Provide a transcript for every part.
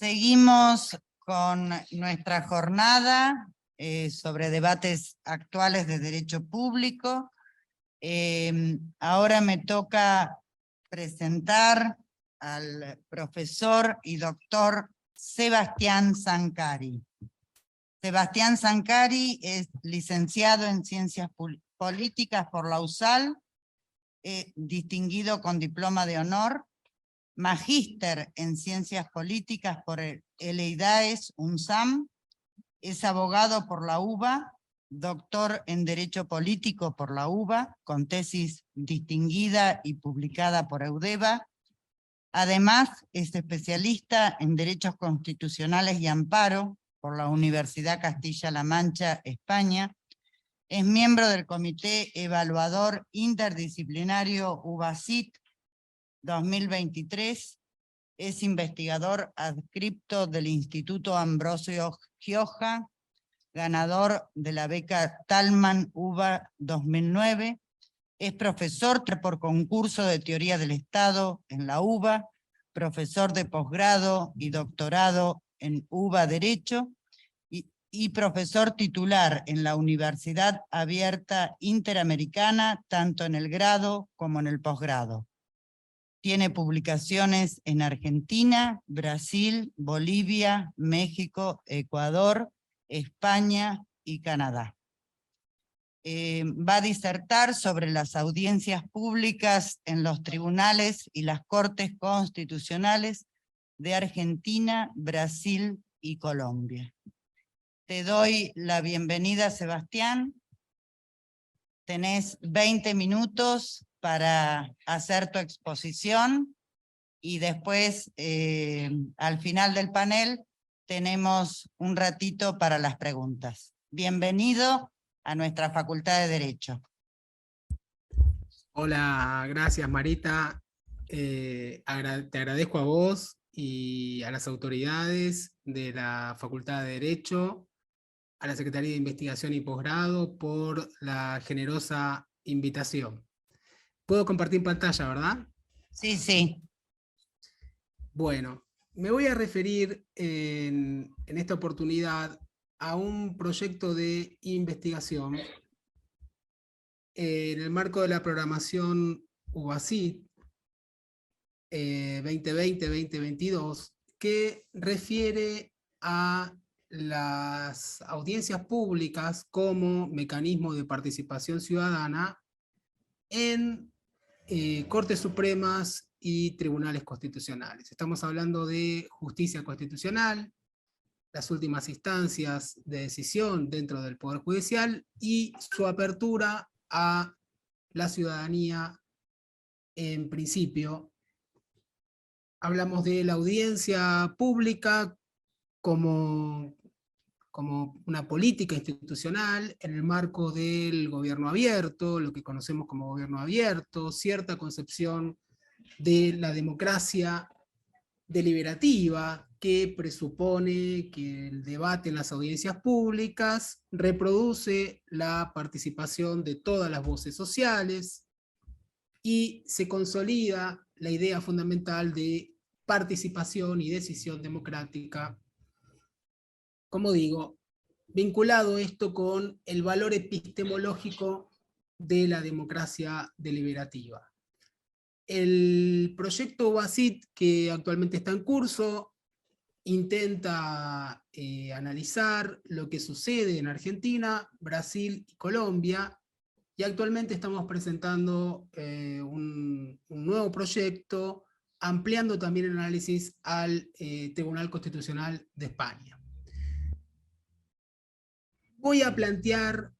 Seguimos con nuestra jornada sobre debates actuales de derecho público. Ahora me toca presentar al profesor y doctor Sebastián Zancari. Sebastián Zancari es licenciado en Ciencias Políticas por la USAL, distinguido con diploma de honor, magíster en Ciencias Políticas por el EIDAES, UNSAM, es abogado por la UBA, doctor en Derecho Político por la UBA, con tesis distinguida y publicada por EUDEBA. Además, es especialista en Derechos Constitucionales y Amparo por la Universidad Castilla-La Mancha, España. Es miembro del Comité Evaluador Interdisciplinario UBACIT 2023, es investigador adscripto del Instituto Ambrosio Gioja, ganador de la beca Talman UBA 2009, es profesor por concurso de Teoría del Estado en la UBA, profesor de posgrado y doctorado en UBA Derecho, y profesor titular en la Universidad Abierta Interamericana, tanto en el grado como en el posgrado. Tiene publicaciones en Argentina, Brasil, Bolivia, México, Ecuador, España y Canadá. Va a disertar sobre las audiencias públicas en los tribunales y las cortes constitucionales de Argentina, Brasil y Colombia. Te doy la bienvenida, Sebastián. Tenés 20 minutos para hacer tu exposición y después, al final del panel, tenemos un ratito para las preguntas. Bienvenido a nuestra Facultad de Derecho. Hola, gracias Marita. Te agradezco a vos y a las autoridades de la Facultad de Derecho, a la Secretaría de Investigación y Posgrado por la generosa invitación. Puedo compartir pantalla, ¿verdad? Sí, sí. Bueno, me voy a referir en esta oportunidad a un proyecto de investigación en el marco de la programación UBACIT 2020-2022, que refiere a las audiencias públicas como mecanismo de participación ciudadana en Cortes Supremas y tribunales constitucionales. Estamos hablando de justicia constitucional, las últimas instancias de decisión dentro del Poder Judicial y su apertura a la ciudadanía en principio. Hablamos de la audiencia pública como una política institucional en el marco del gobierno abierto, lo que conocemos como gobierno abierto, cierta concepción de la democracia deliberativa que presupone que el debate en las audiencias públicas reproduce la participación de todas las voces sociales y se consolida la idea fundamental de participación y decisión democrática, como digo, vinculado esto con el valor epistemológico de la democracia deliberativa. El proyecto UBACIT, que actualmente está en curso, intenta analizar lo que sucede en Argentina, Brasil y Colombia, y actualmente estamos presentando un nuevo proyecto, ampliando también el análisis al Tribunal Constitucional de España. Voy a plantear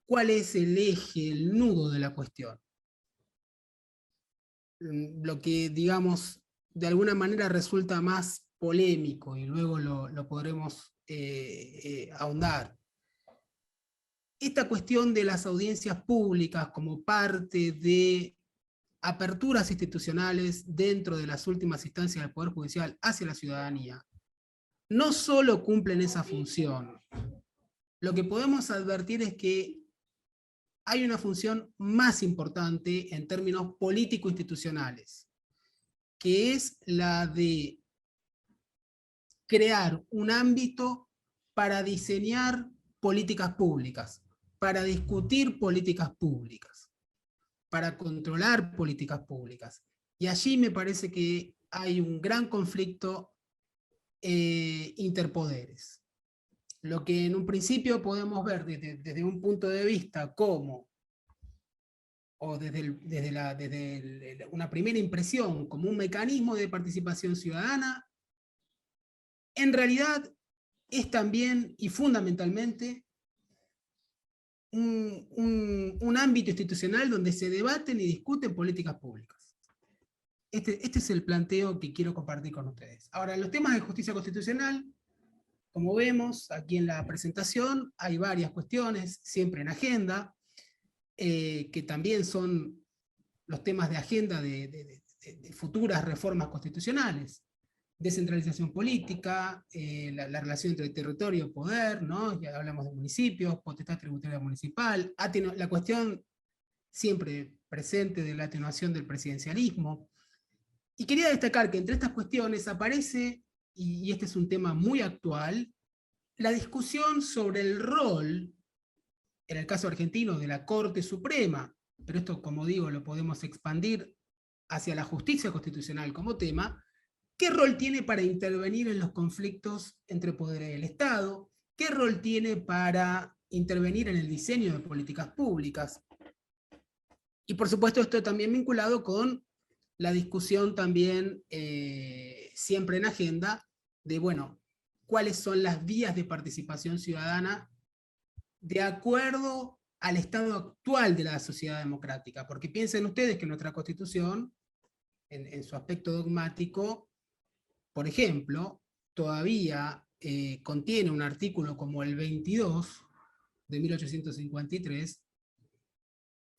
cuál es el eje, el nudo de la cuestión. Lo que, digamos, de alguna manera resulta más polémico, y luego lo podremos ahondar. Esta cuestión de las audiencias públicas como parte de aperturas institucionales dentro de las últimas instancias del Poder Judicial hacia la ciudadanía, no solo cumplen esa función. Lo que podemos advertir es que hay una función más importante en términos político-institucionales, que es la de crear un ámbito para diseñar políticas públicas, para discutir políticas públicas, para controlar políticas públicas. Y allí me parece que hay un gran conflicto interpoderes. Lo que en un principio podemos ver desde un punto de vista como, o desde una primera impresión, como un mecanismo de participación ciudadana, en realidad es también y fundamentalmente un ámbito institucional donde se debaten y discuten políticas públicas. Este es el planteo que quiero compartir con ustedes. Ahora, los temas de justicia constitucional, como vemos aquí en la presentación, hay varias cuestiones, siempre en agenda, que también son los temas de agenda de futuras reformas constitucionales. Descentralización política, la relación entre territorio y poder, ¿no? Ya hablamos de municipios, potestad tributaria municipal, la cuestión siempre presente de la atenuación del presidencialismo. Y quería destacar que entre estas cuestiones aparece, y este es un tema muy actual, la discusión sobre el rol, en el caso argentino, de la Corte Suprema, pero esto, como digo, lo podemos expandir hacia la justicia constitucional como tema. ¿Qué rol tiene para intervenir en los conflictos entre poderes del Estado? ¿Qué rol tiene para intervenir en el diseño de políticas públicas? Y por supuesto esto también vinculado con la discusión también siempre en agenda de, bueno, cuáles son las vías de participación ciudadana de acuerdo al estado actual de la sociedad democrática. Porque piensen ustedes que nuestra Constitución, en su aspecto dogmático, por ejemplo, todavía contiene un artículo como el 22 de 1853,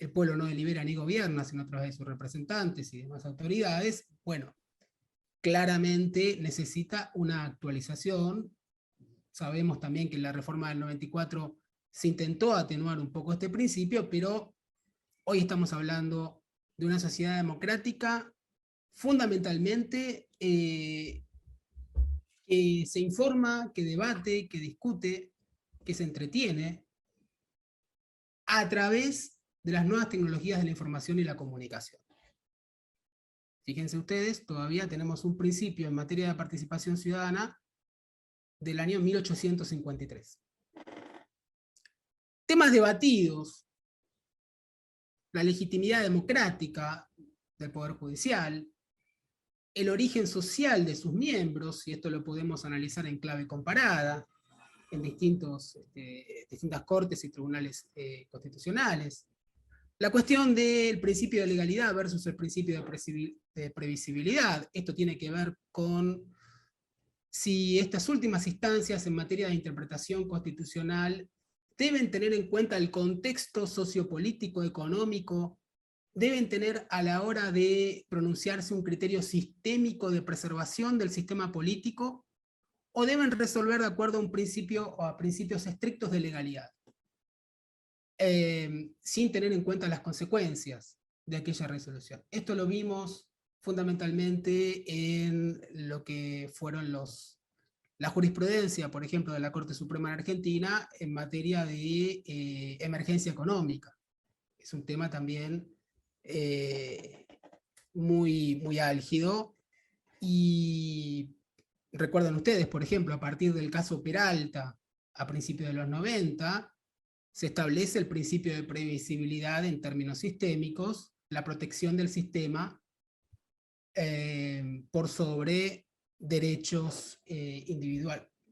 el pueblo no delibera ni gobierna, sino a través de sus representantes y demás autoridades. Bueno, claramente necesita una actualización. Sabemos también que en la reforma del 94 se intentó atenuar un poco este principio, pero hoy estamos hablando de una sociedad democrática fundamentalmente que se informa, que debate, que discute, que se entretiene a través de las nuevas tecnologías de la información y la comunicación. Fíjense ustedes, todavía tenemos un principio en materia de participación ciudadana del año 1853. Temas debatidos: la legitimidad democrática del Poder Judicial, el origen social de sus miembros, y esto lo podemos analizar en clave comparada, en distintas cortes y tribunales constitucionales. La cuestión del principio de legalidad versus el principio de previsibilidad. Esto tiene que ver con si estas últimas instancias en materia de interpretación constitucional deben tener en cuenta el contexto sociopolítico, económico, deben tener a la hora de pronunciarse un criterio sistémico de preservación del sistema político, o deben resolver de acuerdo a un principio o a principios estrictos de legalidad, sin tener en cuenta las consecuencias de aquella resolución. Esto lo vimos fundamentalmente en lo que fueron la jurisprudencia, por ejemplo, de la Corte Suprema en Argentina en materia de emergencia económica. Es un tema también muy, muy álgido, y recuerdan ustedes, por ejemplo, a partir del caso Peralta, a principios de los 90, se establece el principio de previsibilidad en términos sistémicos, la protección del sistema por sobre derechos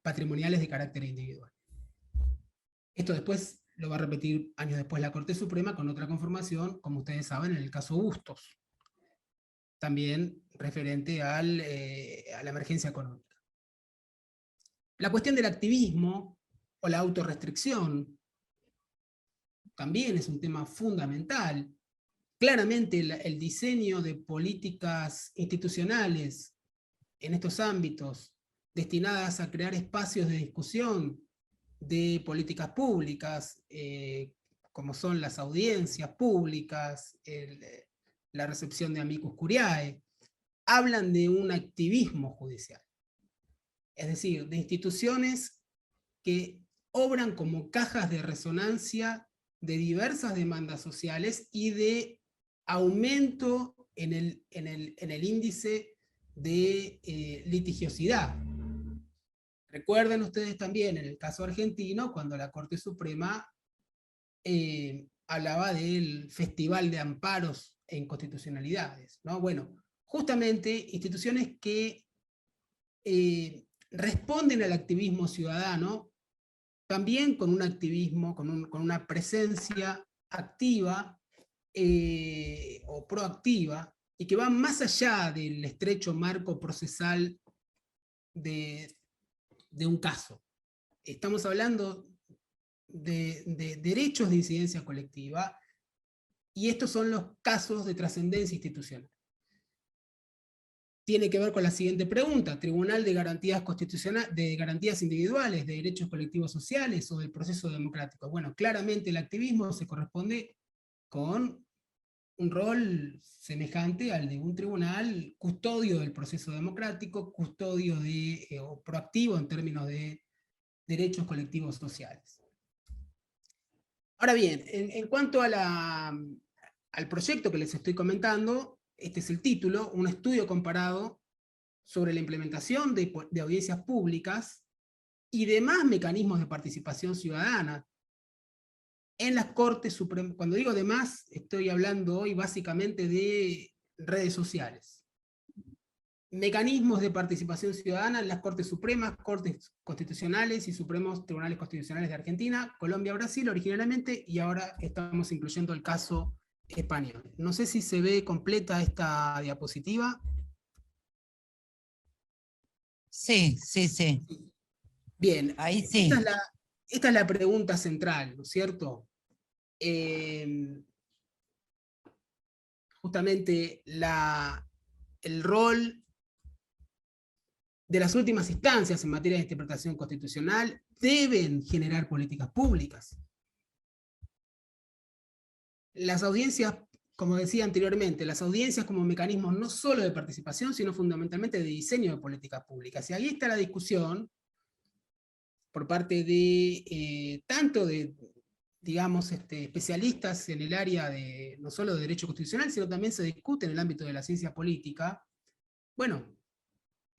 patrimoniales de carácter individual. Esto después lo va a repetir años después la Corte Suprema con otra conformación, como ustedes saben, en el caso Bustos, también referente a la emergencia económica. La cuestión del activismo o la autorrestricción también es un tema fundamental. Claramente el diseño de políticas institucionales en estos ámbitos destinadas a crear espacios de discusión de políticas públicas, como son las audiencias públicas, la recepción de amicus curiae, hablan de un activismo judicial. es decir, de instituciones que obran como cajas de resonancia de diversas demandas sociales y de aumento en el índice de litigiosidad. Recuerden ustedes también en el caso argentino, cuando la Corte Suprema hablaba del Festival de Amparos e Inconstitucionalidades, ¿no? Bueno, justamente instituciones que responden al activismo ciudadano, también con un activismo, con una presencia activa o proactiva, y que van más allá del estrecho marco procesal de un caso. Estamos hablando de derechos de incidencia colectiva, y estos son los casos de trascendencia institucional. Tiene que ver con la siguiente pregunta: ¿Tribunal de Garantías Constitucionales, de Garantías Individuales, de Derechos Colectivos Sociales o del proceso democrático? Bueno, claramente el activismo se corresponde con un rol semejante al de un tribunal custodio del proceso democrático, custodio o proactivo en términos de derechos colectivos sociales. Ahora bien, en cuanto al proyecto que les estoy comentando, este es el título: un estudio comparado sobre la implementación de audiencias públicas y demás mecanismos de participación ciudadana en las Cortes Supremas. Cuando digo demás, estoy hablando hoy básicamente de redes sociales. Mecanismos de participación ciudadana en las Cortes Supremas, Cortes Constitucionales y Supremos Tribunales Constitucionales de Argentina, Colombia, Brasil originalmente, y ahora estamos incluyendo el caso español. No sé si se ve completa esta diapositiva. Sí, sí, sí. Bien, Ahí sí. Esta es la pregunta central, ¿no es cierto? Justamente el rol de las últimas instancias en materia de interpretación constitucional deben generar políticas públicas. Las audiencias, como decía anteriormente, las audiencias como mecanismos no solo de participación, sino fundamentalmente de diseño de políticas públicas. Y ahí está la discusión por parte de tanto de, digamos, especialistas en el área de no solo de derecho constitucional, sino también se discute en el ámbito de la ciencia política. Bueno,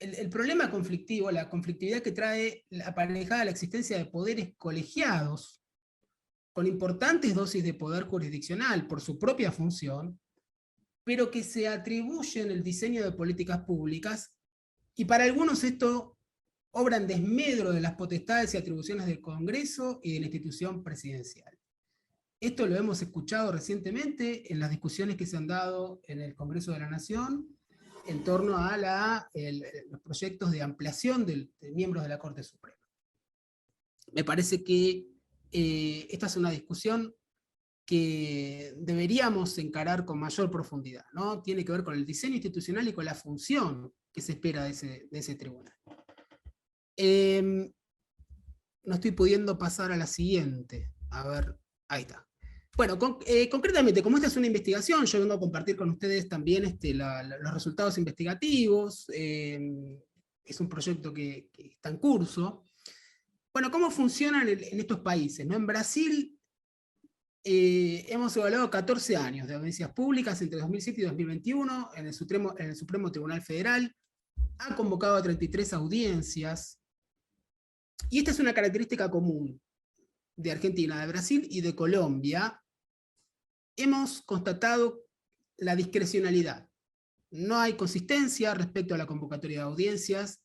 el problema conflictivo, la conflictividad que trae aparejada la existencia de poderes colegiados con importantes dosis de poder jurisdiccional por su propia función, pero que se atribuyen el diseño de políticas públicas, y para algunos esto obra en desmedro de las potestades y atribuciones del Congreso y de la institución presidencial. Esto lo hemos escuchado recientemente en las discusiones que se han dado en el Congreso de la Nación en torno a los proyectos de ampliación de miembros de la Corte Suprema. Me parece que esta es una discusión que deberíamos encarar con mayor profundidad, ¿no? Tiene que ver con el diseño institucional y con la función que se espera de ese tribunal. No estoy pudiendo pasar a la siguiente. A ver, ahí está. Bueno, concretamente, como esta es una investigación, yo vengo a compartir con ustedes también los resultados investigativos. Es un proyecto que está en curso. Bueno, ¿cómo funcionan en estos países, ¿no? En Brasil hemos evaluado 14 años de audiencias públicas entre 2007 y 2021 en el Supremo Tribunal Federal. Ha convocado a 33 audiencias. Y esta es una característica común de Argentina, de Brasil y de Colombia. Hemos constatado la discrecionalidad. No hay consistencia respecto a la convocatoria de audiencias,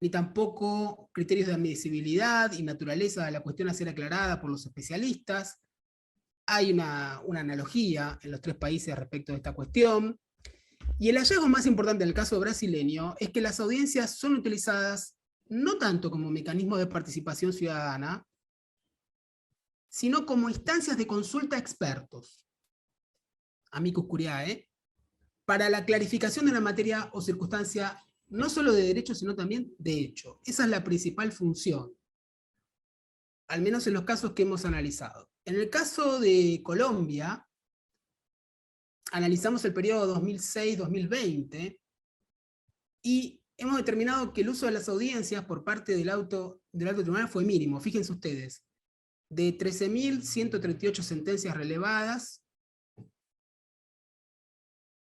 ni tampoco criterios de admisibilidad y naturaleza de la cuestión a ser aclarada por los especialistas. Hay una analogía en los tres países respecto de esta cuestión. Y el hallazgo más importante en el caso brasileño es que las audiencias son utilizadas no tanto como mecanismo de participación ciudadana, sino como instancias de consulta a expertos, amicus curiae, para la clarificación de una materia o circunstancia no solo de derecho, sino también de hecho. Esa es la principal función, al menos en los casos que hemos analizado. En el caso de Colombia, analizamos el periodo 2006-2020, y hemos determinado que el uso de las audiencias por parte del alto tribunal fue mínimo. Fíjense ustedes, de 13.138 sentencias relevadas,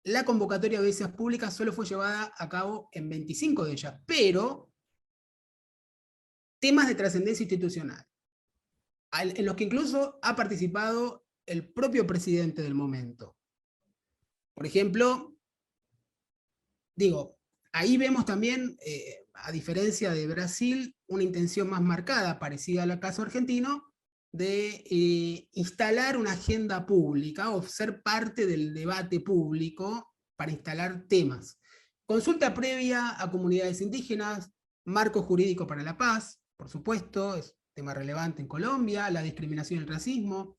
la convocatoria de audiencias públicas solo fue llevada a cabo en 25 de ellas, pero temas de trascendencia institucional, en los que incluso ha participado el propio presidente del momento. Por ejemplo, ahí vemos también, a diferencia de Brasil, una intención más marcada, parecida al caso argentino, de instalar una agenda pública o ser parte del debate público para instalar temas. Consulta previa a comunidades indígenas, marco jurídico para la paz, por supuesto, es un tema relevante en Colombia, la discriminación y el racismo,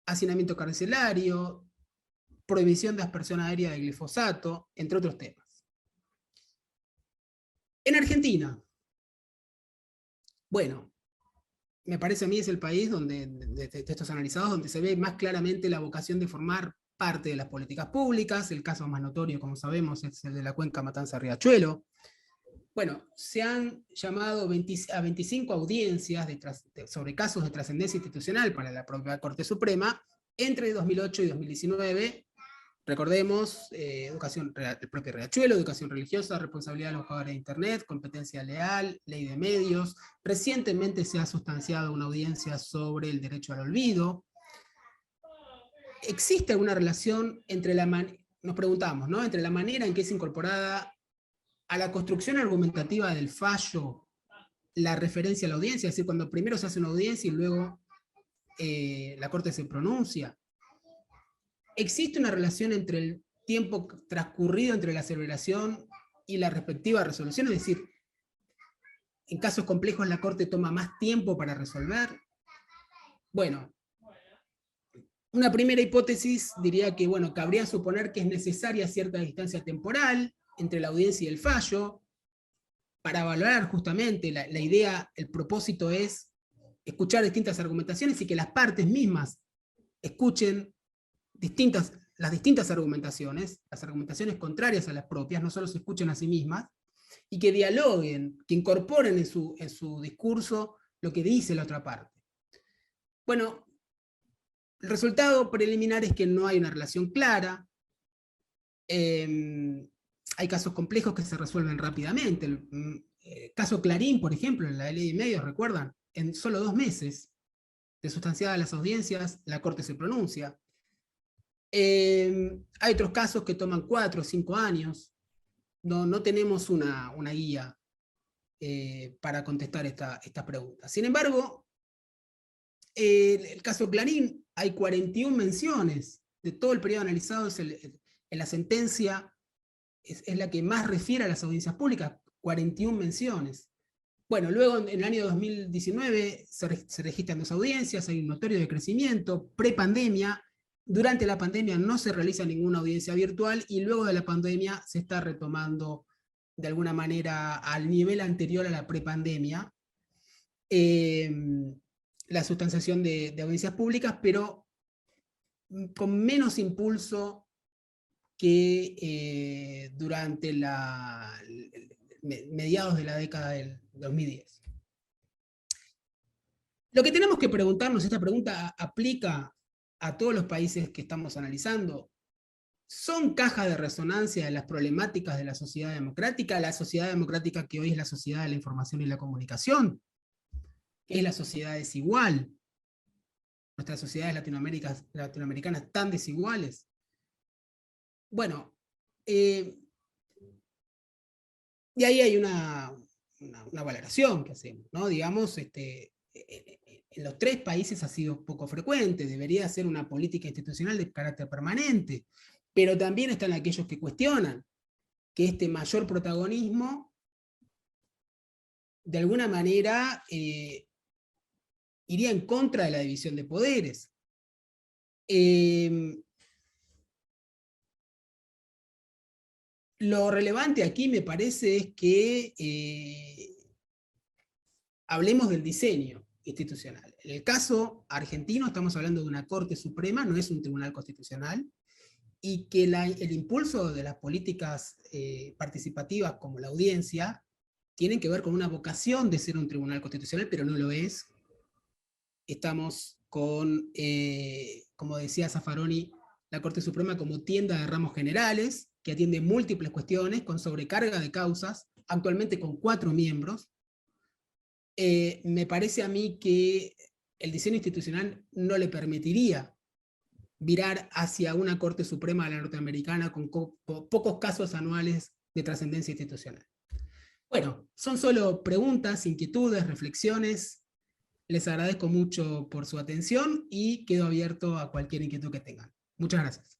hacinamiento carcelario, prohibición de aspersión aérea de glifosato, entre otros temas. En Argentina, bueno, me parece a mí es el país donde, de estos analizados, donde se ve más claramente la vocación de formar parte de las políticas públicas. El caso más notorio, como sabemos, es el de la cuenca Matanza-Riachuelo. Bueno, se han llamado a 25 audiencias sobre casos de trascendencia institucional para la propia Corte Suprema entre 2008 y 2019. Recordemos, el propio Riachuelo, educación religiosa, responsabilidad de los jugadores de Internet, competencia leal, ley de medios. Recientemente se ha sustanciado una audiencia sobre el derecho al olvido. ¿Existe alguna relación entre nos preguntamos, ¿no?, entre la manera en que es incorporada a la construcción argumentativa del fallo la referencia a la audiencia? Es decir, cuando primero se hace una audiencia y luego la Corte se pronuncia. ¿Existe una relación entre el tiempo transcurrido entre la celebración y la respectiva resolución? Es decir, en casos complejos la Corte toma más tiempo para resolver. Bueno, una primera hipótesis diría que, bueno, cabría suponer que es necesaria cierta distancia temporal entre la audiencia y el fallo para evaluar justamente la idea, el propósito es escuchar distintas argumentaciones y que las partes mismas escuchen las distintas argumentaciones, las argumentaciones contrarias a las propias, no solo se escuchen a sí mismas, y que dialoguen, que incorporen en su discurso lo que dice la otra parte. Bueno, el resultado preliminar es que no hay una relación clara. Hay casos complejos que se resuelven rápidamente. El caso Clarín, por ejemplo, en la ley de medios, ¿recuerdan? En solo 2 meses de sustanciadas las audiencias, la Corte se pronuncia. Hay otros casos que toman 4 o 5 años. No tenemos una guía para contestar esta pregunta. Sin embargo, el caso Clarín, hay 41 menciones de todo el periodo analizado. En la sentencia es la que más refiere a las audiencias públicas, 41 menciones. Bueno, luego en el año 2019 se registran 2 audiencias, hay un notorio decrecimiento, prepandemia. Durante la pandemia no se realiza ninguna audiencia virtual y luego de la pandemia se está retomando de alguna manera al nivel anterior a la prepandemia la sustanciación de audiencias públicas, pero con menos impulso que durante mediados de la década del 2010. Lo que tenemos que preguntarnos, esta pregunta aplica a todos los países que estamos analizando. ¿Son caja de resonancia de las problemáticas de la sociedad democrática? La sociedad democrática que hoy es la sociedad de la información y la comunicación, que es la sociedad desigual. Nuestras sociedades latinoamericanas tan desiguales. Bueno, y ahí hay una valoración que hacemos, ¿no? Digamos, en los 3 países ha sido poco frecuente, debería ser una política institucional de carácter permanente, pero también están aquellos que cuestionan que este mayor protagonismo de alguna manera iría en contra de la división de poderes. Lo relevante aquí me parece es que hablemos del diseño institucional. En el caso argentino estamos hablando de una Corte Suprema, no es un tribunal constitucional, y que el impulso de las políticas participativas como la audiencia tienen que ver con una vocación de ser un tribunal constitucional, pero no lo es. Estamos con, como decía Zaffaroni, la Corte Suprema como tienda de ramos generales, que atiende múltiples cuestiones, con sobrecarga de causas, actualmente con 4 miembros. Me parece a mí que el diseño institucional no le permitiría virar hacia una Corte Suprema de la norteamericana con pocos casos anuales de trascendencia institucional. Bueno, son solo preguntas, inquietudes, reflexiones. Les agradezco mucho por su atención y quedo abierto a cualquier inquietud que tengan. Muchas gracias.